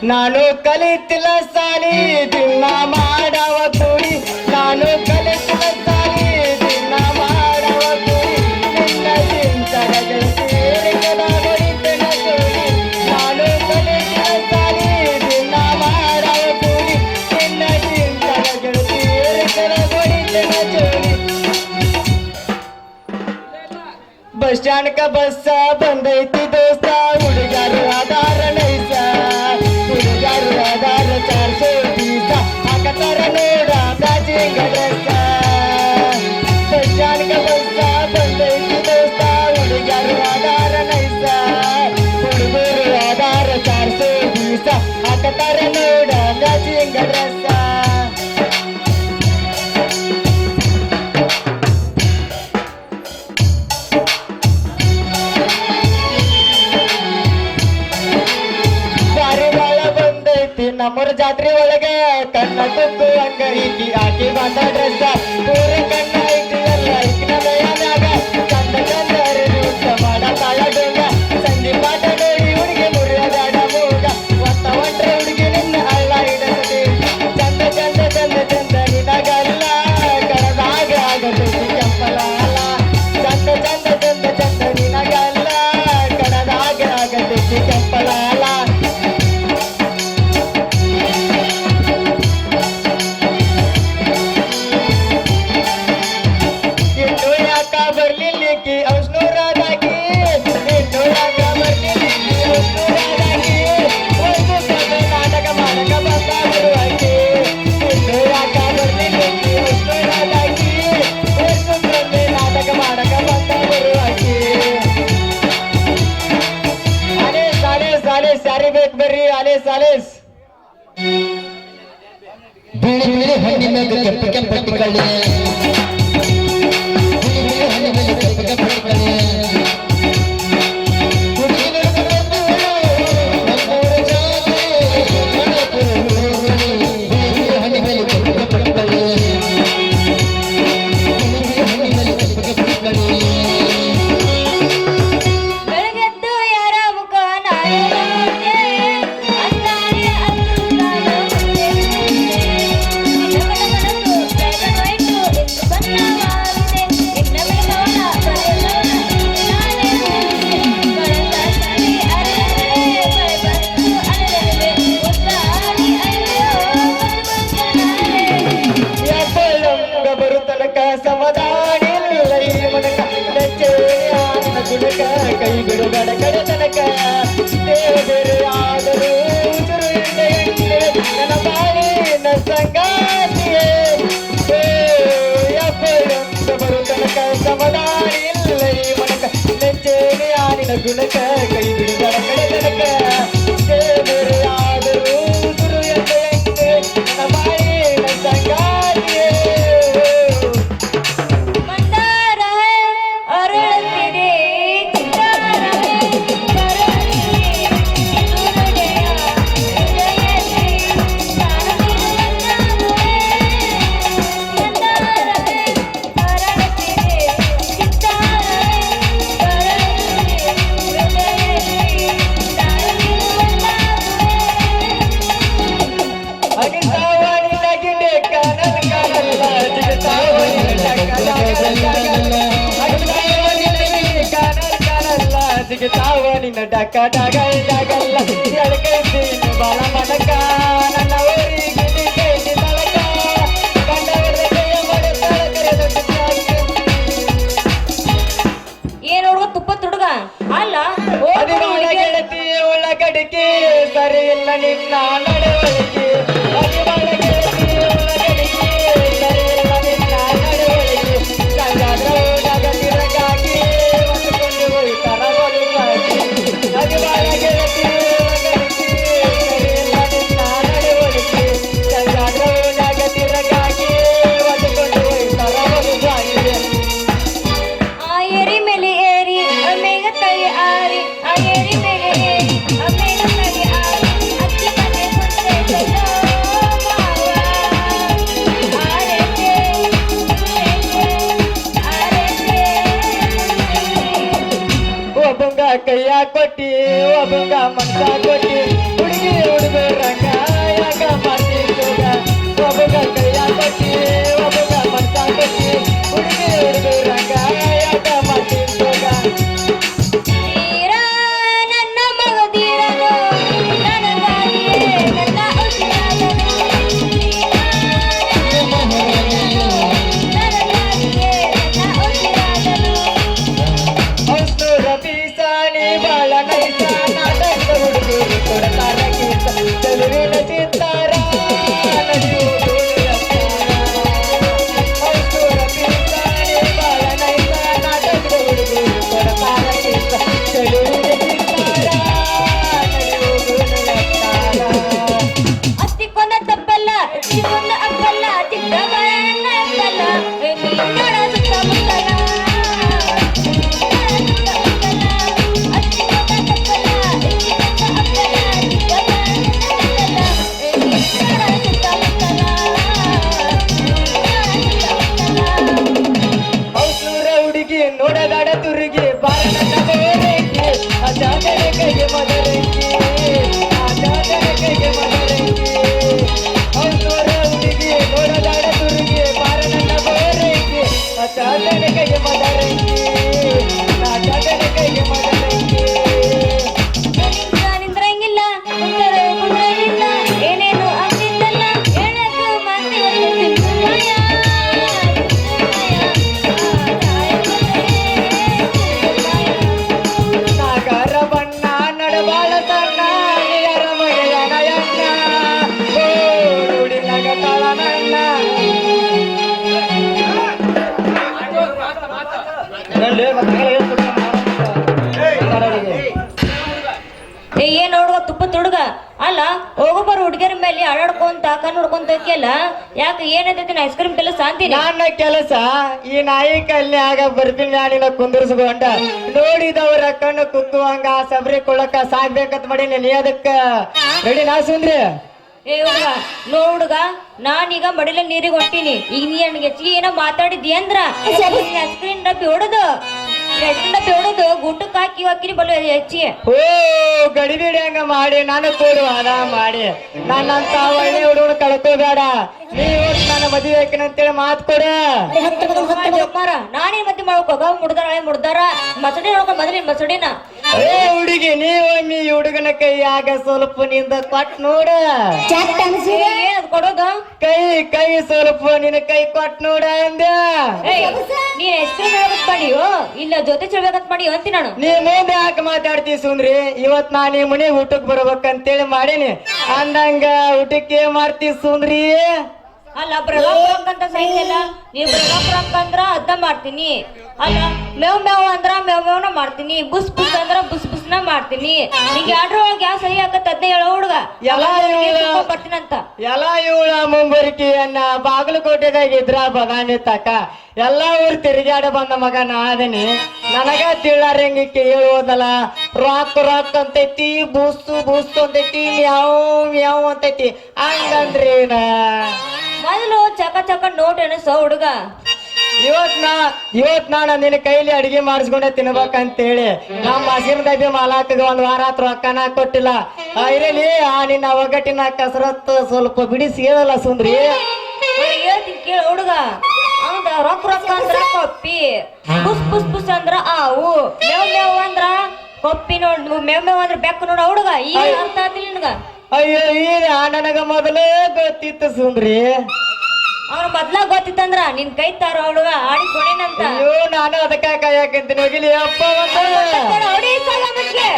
ನಾನು ಕಲಿತಿಲ್ಲ ಸಾಲಿ ದಿನ ಮಾಡವ ಕೂಡಿ ನಾನು ಕಲಿತಿಲ್ಲ ಸಾಲಿ ದಿನ ಮಾಡವ ಕೂಡಿ ನಿನ್ನ ಚಿಂತನ ಗೆಳತಿ ಹೊಡಿತನ ಕೂಡಿ ನಾನು ಕಲಿತಿಲ್ಲ ಸಾಲಿ ದಿನ ಮಾಡವ ಕೂಡಿ ನಿನ್ನ ಚಿಂತನ ಗೆಳತಿ ಹೊಡಿತನ ಚೋಡಿ ಬಸ್ ಸ್ಟ್ಯಾಂಡ್ ಕ ಬಸ್ಸ ಬಂದೈತಿ ದೋಸ್ತ ಹುಡುಗರು ಆಧಾರ ನೈಸ ಹುಡುಗರು ಆಧಾರ 420 ಹಾಕತಾರ ನೋಡ ಮ್ಯಾಚಿಂಗ್ ಡ್ರೆಸ್ ಬಸ್ ಸ್ಟ್ಯಾಂಡ್ ಕ ಬಸ್ಸ ಬಂದೈತಿ ದೋಸ್ತ ಹುಡುಗರು ಆಧಾರ ನೈಸ ಹುಡುಗರು ಆಧಾರ 420 ಹಾಕತಾರ ನೋಡ ಮ್ಯಾಚಿಂಗ್ ಡ್ರೆಸ್ ನಮ್ಮೂರ ಜಾತ್ರೆ ಒಳಗೆ ಕಣ್ಣ ತುಕ್ಕು ಅಂಗೈತಿ ಆಕಿ ಬಂದ ಡ್ರೆಸ್ ಪೂರ ಕಣ್ಣ ಐತಿ ಎಲ್ಲ ಐಕಿನ ಮೈಯಾಗ ಚಂದ ಚಂದ ರಿಲೀಸ್ ಮಾಡ ತಾಳ ಡೋಂಗ ಸಂಜೆ ಪಾಠ ನೋಡಿ ಹುಡುಗಿ ಮುರಿಯದಾಡ ಮೂಗ ಒತ್ತ ಒಂಟ್ರೆ ಹುಡುಗಿ ನಿನ್ನ ಹಳ್ಳ ಹಿಡಸದಿ ಚಂದ ಚಂದ ಚಂದ ಚಂದ ನಿನಗಲ್ಲ ಕಡದಾಗ ಆಗತೈತಿ ಕೆಂಪಲಾಲ ಚಂದ ಚಂದ ಚಂದ ಚಂದ ನಿನಗಲ್ಲ ಕಡದಾಗ ಆಗತೈತಿ ಕೆಂಪಲಾಲ ಬಿಳಿ ಬಿಳಿ ಹಣ್ಣಿನ ಕೆಂಪು ಕೆಂಪಟ್ಟಿಕೊಳ್ಳಿ ಬಿಳಿ ಬಿಳಿ ಹಣ್ಣಿನ ಕೆಂಪು ಕೆಂಪಟ್ಟಿಕೊಳ್ಳಿ ಕೈ ಬಿಡುಗಡ ಕಡೆ ತನಕ ದೇವರು ಆದರೂ ನನ್ನ ಬಾಳಿನ ಸಂಗಾತಿಯೇ ಬರು ತನಕ ಸಮಾಧಾನ ಇಲ್ಲ ಈ ಮನಕ ನೆಚ್ಚೇನೆ ಆನಿನ ಗುಣಕ ಕೈ ಬಿಡುಗಡ ಕಡೆ ತನಕ ದೇವರು ಆದರೂ ನನ್ನ ಬಾಳಿನ ಸಂಗಾತಿಯೇ ತಾವನಿನ ಡಕ ಡಗಲ್ ಡಗಲ್ಲ ಎಡಕೈತಿ ಬಾಳ ಮಡಕ ನನ್ನ ಊರಿಗೆ ಕೈತಿ ತಳಕ ಕಂಡವರ ಕೈಯ ಏನ್ ಹುಡುಗ ತುಪ್ಪ ತುಡುಗ ಅಲ್ಲ ಗೆಳತಿ ಒಳಗಡಿಕೆ ಸರಿ ಇಲ್ಲ ನಿನ್ನ ನಡವಳಿಕೆ ಅದಿವಾಳ ಗೆಳತಿ ಒಳಗಡಿಕೆ ಸರಿ ಇಲ್ಲ ನಿನ್ನ ನಡವಳಿಕೆ ಸಂಗಾದ್ರೊಳಗ ತಿರಗಾಗಿ ಹೊಂದ್ಕೊಂಡು ಹೋಯ್ತಾರ ಒಳಗಾಗಿ ಅದಿವಾಳ ಗೆಳತಿ ಒಳಗಡಿಕೆ ಸರಿ ಇಲ್ಲ ನಿನ್ನ ನಡವಳಿಕೆ ಸಂಗಾದ್ರೊಳಗ ತಿರಗಾಗಿ ಹೊಂದ್ಕೊಂಡು ಹೋಯ್ತಾರ ಒಳಗಾಗಿ ಆ ಏರಿ ಮೇಲೆ ಏರಿ ಮೇಘ ತಳಿ ಆರಿ ಆ ಏರಿ ಮೇಲೆ ಏರಿ ಮೇಘ ತಳಿ ಆರಿ ಅಕ್ಕಿ ಮನೆ ಮುಂದೆ ಮಾವ ಆರೆತೆ ಒಬ್ಬಂಗ ಕೈಯ ಕೊಟ್ಟಿ ಒಬ್ಬಂಗ ಮನ್ಸ ಕೊಟ್ಟಿ ಹುಡುಗಿ ಸಾಕಿ ಒಬ್ಬಗ ಮನ್ಸಾಕಿ ಹುಡುಗಿ ಹುಡುಗರಂಗ ಯಾಕ ಮಾಡ್ತಿದ್ದೋಗ ತೀರ ನನ್ನ ಮಗದಿರಲು ನನಗಾಗಿಯೇ ನನ್ನ ಉಸಿರಾದನು ತೀರ ನನ್ನ ಮಗದಿರಲು ನನಗಾಗಿಯೇ ನನ್ನ ಉಸಿರಾದನು ಹೌಸ್ನೂರ ಬೀಸಾಣಿ ಬಾಳ ನೈಸ ನಾಟಕ ಹುಡುಗರು ಕೊಡ್ತಾರ ಗೀತ ಚೆಲುವಿನ ಚಿತ್ತಾರ ನಡೆಯುವುದು ಹೌಸ್ನೂರ ಬೀಸಾಣಿ ಬಾಳ ನೈಸ ನಾಟಕ ಹುಡುಗರು ಕೊಡ್ತಾರ ಗೀತ ಚೆಲುವಿನ ಚಿತ್ತಾರ ನಡೆಯುವುದು ಅತ್ತಿಕೊಂದ ತಪ್ಪಲ್ಲ ಚಿಕ್ಕೊಂದ ಅಪ್ಪಲ್ಲ ಚಿಕ್ಕ ಬಾಳಣ್ಣ ಅಪ್ಪಲ್ಲ ನೀನೋಡ ಸುತ್ತಮುತ್ತಲ ಹೌಸ್ನೂರ ಹುಡುಗಿ ನೋಡದಾಡ ತುರುಗಿ ಬಾರಣ್ಣ ಬೋರಂಗಿ ಅಜಾದರ ಕೈಗೆ ಮದರಂಗಿ ಅಜಾದರ ಕೈಗೆ ಮದರಂಗಿ ಹೌಸ್ನೂರ ಹುಡುಗಿ ನೋಡದಾಡ ತುರುಗಿ ಬಾರಣ್ಣ ಬೋರಂಗಿ ಅಜಾದರ ಕೈಗೆ ಮದರಂಗಿ ಅಜಾದರ ಕೈಗೆ ಮದರಂಗಿ ನಿಂದ್ರಂಗಿಲ್ಲ ಕುಂದ್ರಂಗಿಲ್ಲ ಏನೇನು ಆಗ್ತಿದ್ದಲ್ಲ ಹೇಳದು ಮಂದಿ ಒಂದು ಸಿಂಪಲ್ಮಯ ನಾಗರ ಬಣ್ಣ ನಡಬಾಳ ತನ್ನ ನಿಯರ ಮಗೆಯ ನಯನ್ನ ಓ ನುಡಿ ನಗತಾಳ ನನ್ನ ಏನ್ ಹುಡುಗ ತುಪ್ಪ ತುಡುಗ ಅಲ್ಲ ಹೋಗೋಬಾರ ಹುಡುಗಿಯರ ಮೇಲೆ ಆಡಾಡ್ಕೊಂತ ಕಣ್ಣು ಹುಡ್ಕೊಂತ ಹೋಗ್ಯಲ್ಲ ಯಾಕೆ ಏನೈತಿ ಐಸ್ ಕ್ರೀಮ್ ಕೆಲಸ ಅಂತೀನಿ ನನ್ನ ಕೆಲಸ ಈ ನಾಯಿ ಕಲ್ಯಾಗ ಬರ್ತೀನಿ ನಾನಿನ ಕುಂದಿರ್ಸ್ಕೊಂಡ ನೋಡಿದವರ ಕಣ್ಣು ಕುಕ್ಕುವಂಗ ಸಬ್ರಿ ಕೊಳಕ ಸಾಕ್ಬೇಕಂತ ಮಾಡೀನಿ ನೀ ಅದಕ್ಕ ರೆಡಿ ನಾ ಸುಂದ್ರಿ ಏ ಹುಡುಗ ನೋ ಹುಡುಗ ನಾನೀಗ ಮಡಿಲ ನೀರಿಗೆ ಹೊಂಟೀನಿ ಈಗ ನೀ ನನಗೆ ಹೆಚ್ಚಿಗೆ ಏನೋ ಮಾತಾಡಿದ್ದಿ ಅಂದ್ರ ಐಸ್ ಕ್ರೀಮ್ ಡಬ್ಬಿ ಹೊಡೋದು ಐಸ್ ಕ್ರೀಮ್ ಡಬ್ಬಿ ಹೊಡೋದು ಗುಟ್ಟಕ್ಕೆ ಹಾಕಿ ಹಾಕಿನಿ ಬಲ್ಲ ಹೆಚ್ಚಿಗೆ ಓ ಗಡಿಬಿಡಿ ಹಂಗ ಮಾಡಿ ನಾನು ಕೂಡು ಅದ ಮಾಡಿ ನನ್ನಂತ ಒಳ್ಳೆ ಹುಡುಗನ ಕಳ್ಕೋಬೇಡ ನೀವು ನನ್ನ ಮದುವೆ ಹಾಕಿನಂತೇಳಿ ಮಾತು ಕೊಡ ನಾನೇನ್ ಮತ್ತೆ ಮಾಡ್ಕೋಗ ಮುಡ್ದಾರ ಮಸಡಿ ನೋಡ್ಕೊಂಡ್ ಮೊದಲಿನ ಮಸಡಿನ ಏ ಹುಡುಗಿ ನೀವೊಮ್ಮೆ ಈ ಹುಡುಗನ ಕೈಯಾಗ ಸ್ವಲ್ಪ ನಿಂದ ಕೊಟ್ ನೋಡ ಏನದ್ ಕೊಡೋದು ಕೈ ಸ್ವಲ್ಪ ನಿನ್ನ ಕೈ ಕೊಟ್ ನೋಡ ಅಂದ ಏಯ್ ನೀನ್ ಐಸ್ ಕ್ರೀಮ್ ಹೇಳ್ಬೇಕಂತ ಮಾಡಿಯೋ ಇಲ್ಲ ಜೊತೆ ಚೆಲ್ಬೇಕಂತ ಮಾಡಿಯೋ ಅಂತೀನಿ ನಾನು ನೀ ಮುಂದೆ ಯಾಕೆ ಮಾತಾಡ್ತಿ ಸುಂದ್ರಿ ಇವತ್ ನಾನು ಈ ಮನೆ ಊಟಕ್ ಬರ್ಬೇಕಂತೇಳಿ ಮಾಡೀನಿ ಅಂದಂಗ ಊಟಕ್ಕೆ ಮಾಡ್ತಿ ಸುಂದ್ರಿ ಅಲ್ಲ ಬ್ರಗಾಪುರಕ್ ಅಂತ ಸೈನ್ ಇಲ್ಲ ನೀವ್ ಬ್ರಗಾಪುರಕ್ ಅಂದ್ರ ಅದ್ದ ಮಾಡ್ತೀನಿ ಅಲ್ಲ ಮೇವ್ ಮೇವ್ ಅಂದ್ರ ಮೇವ್ ಮೇವ್ನ ಮಾಡ್ತೀನಿ ಬುಸ್ ಬುಸ್ ಅಂದ್ರ ಬುಸ್ ಬುಸ್ನ ಮಾಡ್ತೀನಿ ನಿಂಗೆ ಎರಡ್ರ ಒಳಗೆ ಯಾವ ಸಹಿ ಆಗತ್ತ ಅದ್ದೇ ಹೇಳೋ ಹುಡುಗ ಎಲ್ಲ ಇವ್ಳ ಬರ್ತೀನಂತ ಎಲ್ಲ ಇವಳ ಮುಂಬರಿಕೆಯನ್ನ ಬಾಗಲಕೋಟೆದಾಗ ಇದ್ರ ಬದಾಮಿ ತಕ ಎಲ್ಲಾ ಊರ್ ತಿರುಗಾಡ ಬಂದ ಮಗ ನಾದನಿ ನನಗ ತಿಳಾರಂಗಿಕ್ಕೆ ಹೇಳೋದಲ್ಲ ರಾಕ್ ರಾಕ್ ಅಂತೈತಿ ಬೂಸ್ತು ಬೂಸ್ತು ಅಂತೈತಿ ಮ್ಯಾವ್ ಮ್ಯಾವ್ ಅಂತೈತಿ ಹಂಗಂದ್ರೇನ ಮೊದಲು ಚಕ ಚಕ ನೋಟ್ ಎಣಸೋ ಹುಡುಗ ಇವತ್ ನಾನು ನಿನ್ನ ಕೈಲಿ ಅಡಿಗೆ ಮಾಡಿಸ್ಕೊಂಡೆ ತಿನ್ಬೇಕಂತೇಳಿ ನಮ್ಮ ಹಸಿರದಾಗ ಮಾಲಾಕಗ ಒಂದ್ ವಾರ ಹತ್ರ ರೊಕ್ಕನ ಕೊಟ್ಟಿಲ್ಲ ಇರಲಿ ಆ ನಿನ್ನ ಒಗ್ಗಟ್ಟಿನ ಕಸರತ್ ಸ್ವಲ್ಪ ಬಿಡಿಸಿ ಹೇಳಲ್ಲ ಸುಂದ್ರಿ ಹೇಳ್ತೀನಿ ಕೇಳ ಹುಡುಗ ಹೌದ ರೊಕ್ಕ ರೊಕ್ಕ ಅಂದ್ರ ಕೊಪ್ಪಿ ಬುಸ್ ಬುಸ್ ಬುಸ್ ಅಂದ್ರ ಆವು ಮೇವ್ ಮೇವ್ ಅಂದ್ರ ಕೊಪ್ಪಿ ನೋಡ್ ಮೇವ್ ಮೇವ್ ಅಂದ್ರ ಬೆಕ್ಕು ನೋಡ ಹುಡುಗ ಈಗ ಅರ್ಥ ಆತಿಲ್ಲ ನಿನಗ ಅಯ್ಯೋ ಈಗ ನನಗ ಮೊದಲೇ ಗೊತ್ತಿತ್ತು ಸುಂದ್ರಿ ಅವ್ರ ಮೊದ್ಲ ಗೊತ್ತಿತ್ತಂದ್ರ ನಿನ್ ಕೈ ತಾರ ಹುಡುಗ ಆಡಿ ಕೊಡೇನಂತ ಅಯ್ಯೋ ನಾನು ಅದಕ್ಕ ಕಾಯಕಂತೀನಿ ಹೋಗಿಲಿ ಅಪ್ಪ ಹೊಡಿ ಸಾಲ ಮಟ್ಗೆ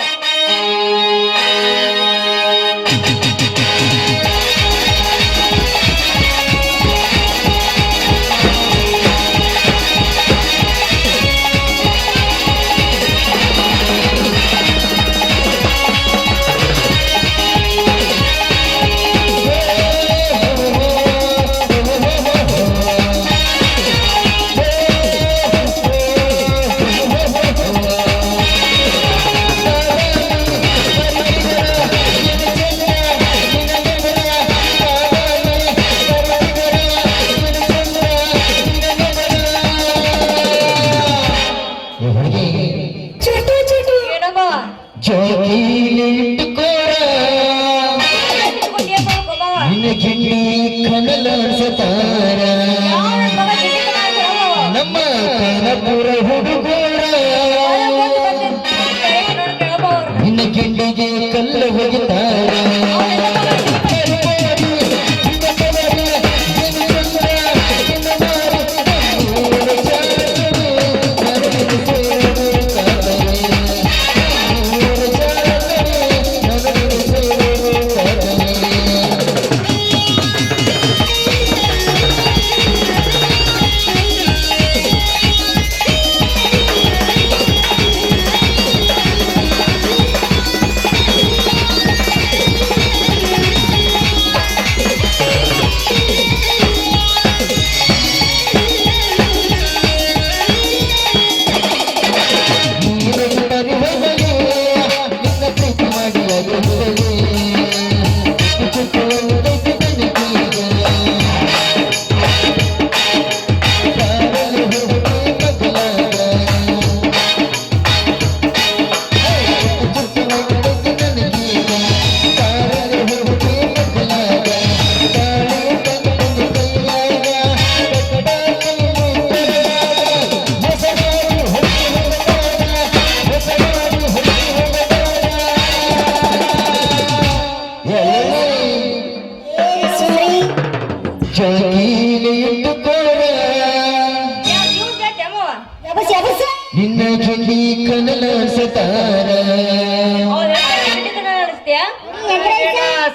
ಕಳಿಸ್ತೀಯ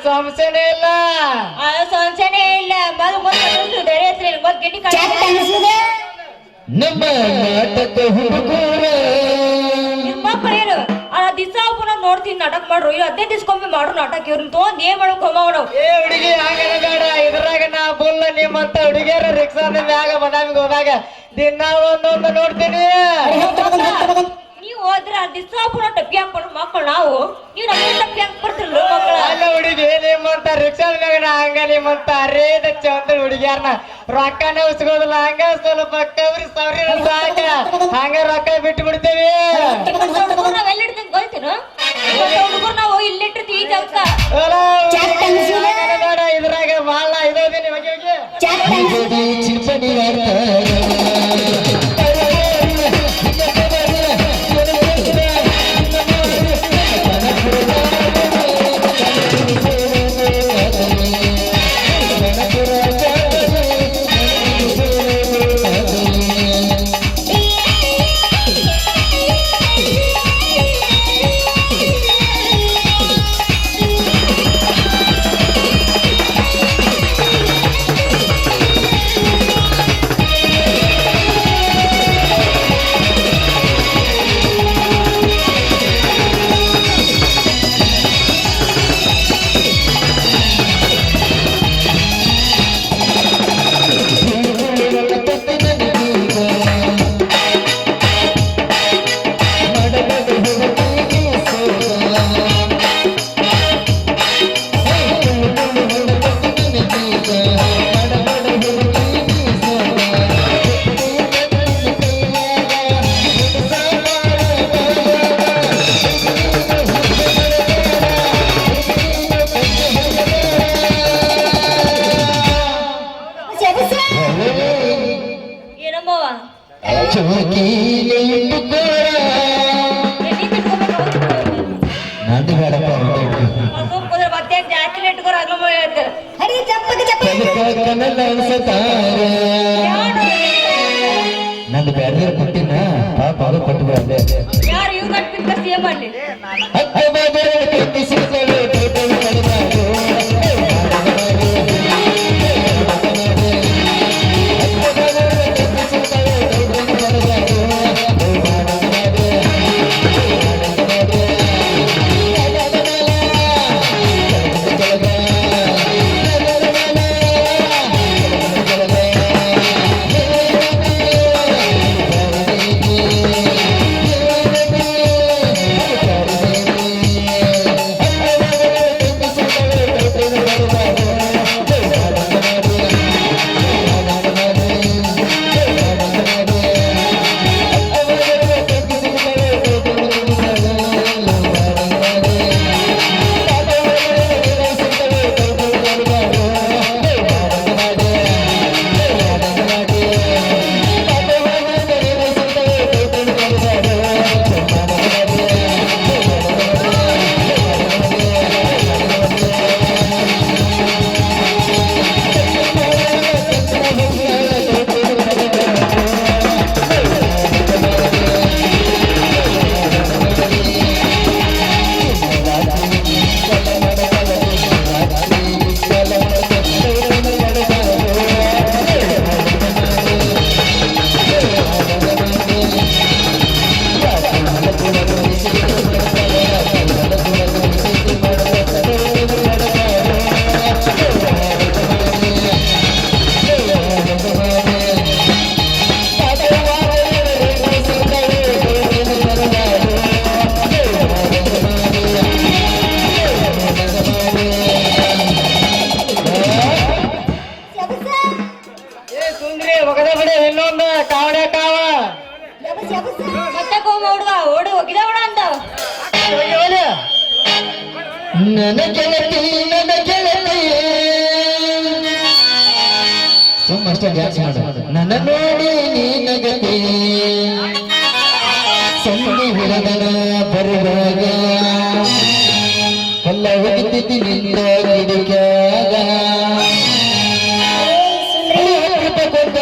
ಸಮಸ್ಯೆನೇ ಇಲ್ಲ. ಸಂಚನೆ ಇಲ್ಲ ಮೊದಲು ಬೇರೆ ಹೆಸರು ಮೊದಲು ಗಿಡ್ಡಿ ಕಳಿಸ್ತೀಯ ನಮ್ಮ ನಾಟಕ ಹುಡುಗರ ನಿಮ್ಮ ಮಕ್ಕಳೇನು ದಿವಸ ಪುನಃ ನೋಡ್ತೀನಿ ನಾಟಕ ಮಾಡ್ರು ಇಲ್ಲ 15 ದಿವ್ಸಕ್ಕೊಮ್ಮೆ ಮಾಡ್ರು ನಾಟಕ ಇವ್ರನ್ನ ತೊಗೊಂಡ್ ಏನ್ ಮಾಡಕ್ ಹೋಗವ್ ಏ ಹುಡುಗಿ ಹಂಗನ ಬೇಡ. ಇದ್ರಾಗ ನಾ ಬುಲ್ಲ ನಿಮ್ಮಂತ ಹುಡುಗಿಯರ ರಿಕ್ಷಾದ ಮ್ಯಾಗ ಬದಾಮಿಗೆ ಹೋದಾಗ ದಿನ ಒಂದೊಂದು ನೋಡ್ತೀನಿ. ನೀವು ಹೋದ್ರ ದಿವಸ ಪುನಃ ಟಪ್ಪಿ ಹಾಕ್ಕೊಂಡು ಮಕ್ಕಳು ನಾವು ನೀವು ನಮ್ಮ ಟಪ್ಪಿ ಹಾಕಿ ಬರ್ತಿರಲ್ಲ ಮಕ್ಕಳ ಅಲ್ಲ ಹುಡುಗಿ ನಿಮ್ಮಂತ ರಿಕ್ಷಾದ ಮ್ಯಾಗ ನಾ ಹಂಗ ನಿಮ್ಮಂತ ಅರೇದ ಚಂದ ಹುಡುಗಿಯಾರನ ರೊಕ್ಕನೇ ಉಸ್ಕೋದಿಲ್ಲ. ಹಂಗ ಸ್ವಲ್ಪ ಕವ್ರಿ ಸವ್ರಿ ಸಾಕ ಹಂಗ ರೊಕ್ಕ ಬಿಟ್ಟು ಬಿಡ್ತೇವಿ. ನಾವ್ ಎಲ್ಲಿ ಇಡ್ತೀವಿ ಗೊತ್ತೇನು ಹುಡುಗರು ನಾವು ಇಲ್ಲಿಟ್ಟಿರ್ತೀವಿ ಈ ಜಾಗಕ್ಕ ಬೇಡ. ಇದ್ರಾಗ ಬಾಳ ಇದೋದಿನಿ ಹೋಗಿ ಹೋಗಿ ಚಿಂಪಡಿ ಏನಮ್ಮವ ನಂದು ಬೇಡಪ್ಪ ಮತ್ತೆ ಜಾಸ್ತಿ ಇಟ್ಕೋರ ಆಗಮ್ಮ ಹೇಳ್ತಾರೆ ನಂದು ಬೇರೆ ಕೊಟ್ಟಿನ ಪಾಪ ಅದು ಕೊಟ್ಟು ಬಂದೆ ಯಾರು ಇವ್ ಕಟ್ಬಿಟ್ಟು ಸೇಮ್ ಮಾಡ್ಲಿ ಇನ್ನೊಂದು ಕಾವಡೆ ಕಾವ ಮತ್ತೆ ಹುಡುಗ ಓಡಿ ಹೋಗಿದ ಹುಡ ಅಂತಾವ ನನ್ನ ಗೆಳತಿ ಸುಮ್ಮಷ್ಟೇ ಡ್ಯಾನ್ಸ್ ಮಾಡು ನನ್ನ ನೋಡಿ ನೀನಗತಿ ಸಂಧಿ ಹುಡುಗನ ಬರುವಾಗ ಕಲ್ಲ ಹೋಗಿದ್ದಿ ನಿಂದ ಗಿಡಿಕ್ಯಾಗ ಕೊಟ್ಟ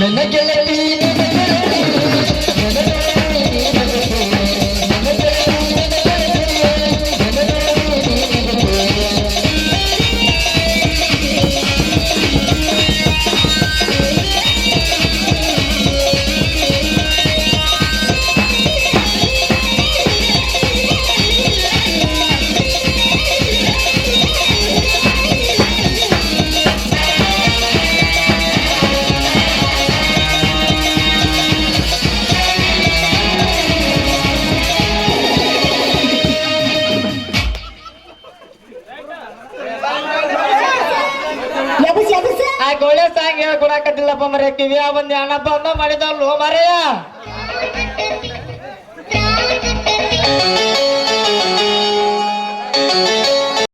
ನನ್ನ ಗೆಳತಿ ಆ ಗೋಳೆ ಸಾಂಗ್ ಹೇಳ್ಕೊಡಕತ್ತಿಲ್ಲಪ್ಪ ಮರೆ ಕಿವಿಯ ಬಂದು ಅಣ್ಣಪ್ಪ ಅಂದ ಮಾಡಿದವ್ಲು ಮರೆಯ